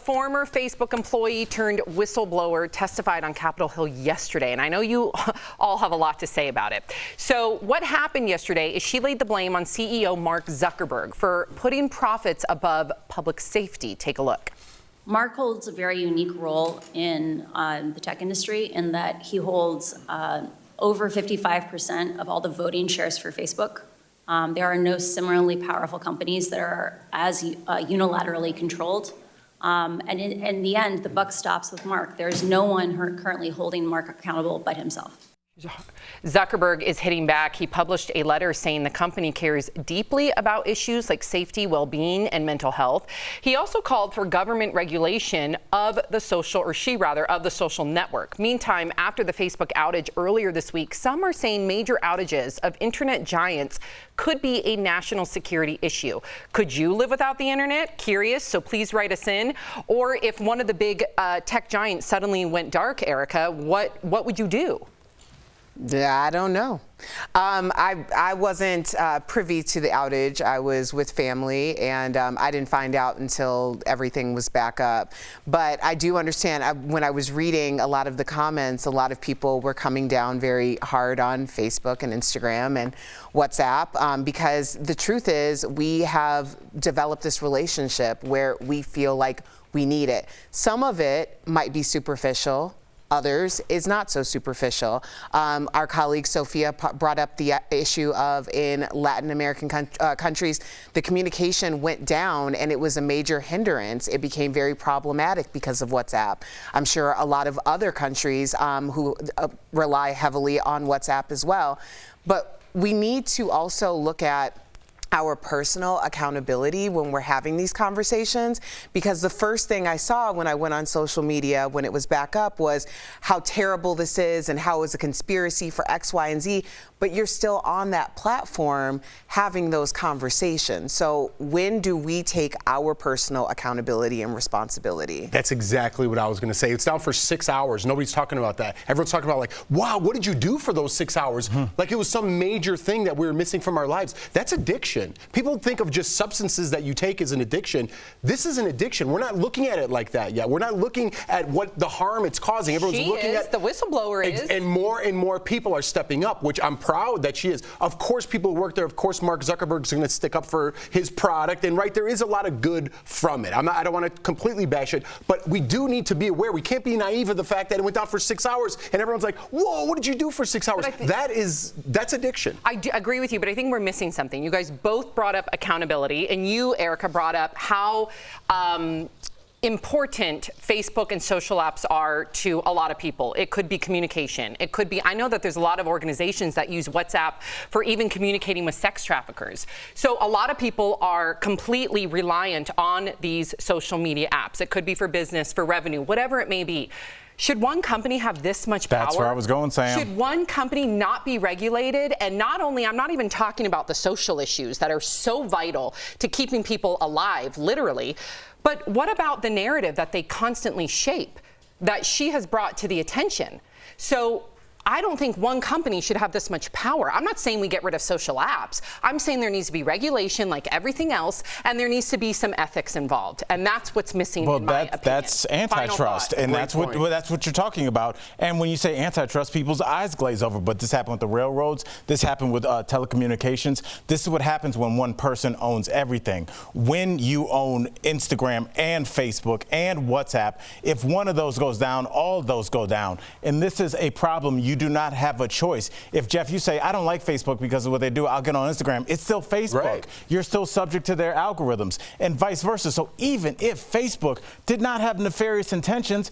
former Facebook employee turned whistleblower testified on Capitol Hill yesterday, and I know you all have a lot to say about it. So what happened yesterday is she laid the blame on CEO Mark Zuckerberg for putting profits above public safety. Take a look. Mark holds a very unique role in the tech industry in that he holds over 55% of all the voting shares for Facebook. There are no similarly powerful companies that are as unilaterally controlled. And in the end, the buck stops with Mark. There's no one currently holding Mark accountable but himself. Zuckerberg is hitting back. He published a letter saying the company cares deeply about issues like safety, well-being, and mental health. He also called for government regulation of the social network. Meantime, after the Facebook outage earlier this week, some are saying major outages of internet giants could be a national security issue. Could you live without the internet? Curious, so please write us in. Or if one of the big tech giants suddenly went dark, Erica, what would you do? Yeah, I don't know. I wasn't privy to the outage. I was with family, and I didn't find out until everything was back up. But I do understand, when I was reading a lot of the comments, a lot of people were coming down very hard on Facebook and Instagram and WhatsApp, because the truth is we have developed this relationship where we feel like we need it. Some of it might be superficial. Others is not so superficial. Our colleague Sophia brought up the issue of in Latin American countries, the communication went down and it was a major hindrance. It became very problematic because of WhatsApp. I'm sure a lot of other countries who rely heavily on WhatsApp as well. But we need to also look at our personal accountability when we're having these conversations, because the first thing I saw when I went on social media when it was back up was how terrible this is and how it was a conspiracy for X, Y, and Z, but you're still on that platform having those conversations. So when do we take our personal accountability and responsibility? That's exactly what I was going to say. It's down for 6 hours. Nobody's talking about that. Everyone's talking about like, wow, what did you do for those 6 hours? Like it was some major thing that we were missing from our lives. That's addiction. People think of just substances that you take as an addiction. This is an addiction. We're not looking at it like that yet. We're not looking at what the harm it's causing. Everyone's looking at the whistleblower is. And more people are stepping up, which I'm proud that she is. Of course, people who work there. Of course, Mark Zuckerberg's going to stick up for his product. And right, there is a lot of good from it. I don't want to completely bash it, but we do need to be aware. We can't be naive of the fact that it went down for 6 hours and everyone's like, whoa, what did you do for 6 hours? That's addiction. I do agree with you, but I think we're missing something. You guys both brought up accountability, and you, Erica, brought up how important Facebook and social apps are to a lot of people. It could be communication. It could be, I know that there's a lot of organizations that use WhatsApp for even communicating with sex traffickers. So a lot of people are completely reliant on these social media apps. It could be for business, for revenue, whatever it may be. Should one company have this much power? That's where I was going, Sam. Should one company not be regulated? And not only, I'm not even talking about the social issues that are so vital to keeping people alive, literally, but what about the narrative that they constantly shape that she has brought to the attention? So I don't think one company should have this much power. I'm not saying we get rid of social apps. I'm saying there needs to be regulation like everything else, and there needs to be some ethics involved. And that's what's missing in my opinion. That's antitrust, and that's what you're talking about. And when you say antitrust, people's eyes glaze over. But this happened with the railroads. This happened with telecommunications. This is what happens when one person owns everything. When you own Instagram and Facebook and WhatsApp, if one of those goes down, all of those go down. And this is a problem you do not have a choice. If, Jeff, you say, I don't like Facebook because of what they do, I'll get on Instagram, it's still Facebook. Right. You're still subject to their algorithms, and vice versa. So even if Facebook did not have nefarious intentions,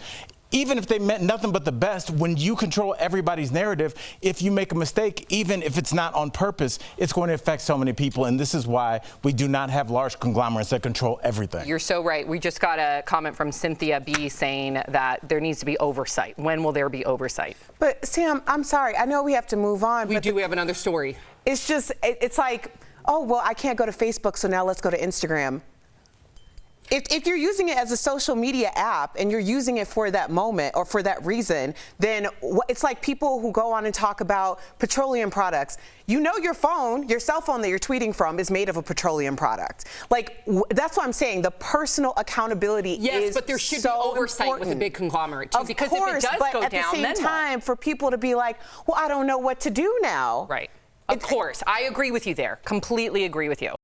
even if they meant nothing but the best, when you control everybody's narrative, if you make a mistake, even if it's not on purpose, it's going to affect so many people. And this is why we do not have large conglomerates that control everything. You're so right. We just got a comment from Cynthia B saying that there needs to be oversight. When will there be oversight? But Sam, I'm sorry. I know we have to move on. We have another story. It's just, it's like, oh, well, I can't go to Facebook, so now let's go to Instagram. If you're using it as a social media app and you're using it for that moment or for that reason, then it's like people who go on and talk about petroleum products. You know your cell phone that you're tweeting from is made of a petroleum product. Like, that's what I'm saying. The personal accountability is Yes, but there should be oversight important. with a big conglomerate, too. Of because course, if it does but go at down, the same then time, what? for people to be like, well, I don't know what to do now. Right. Of course. I agree with you there. Completely agree with you.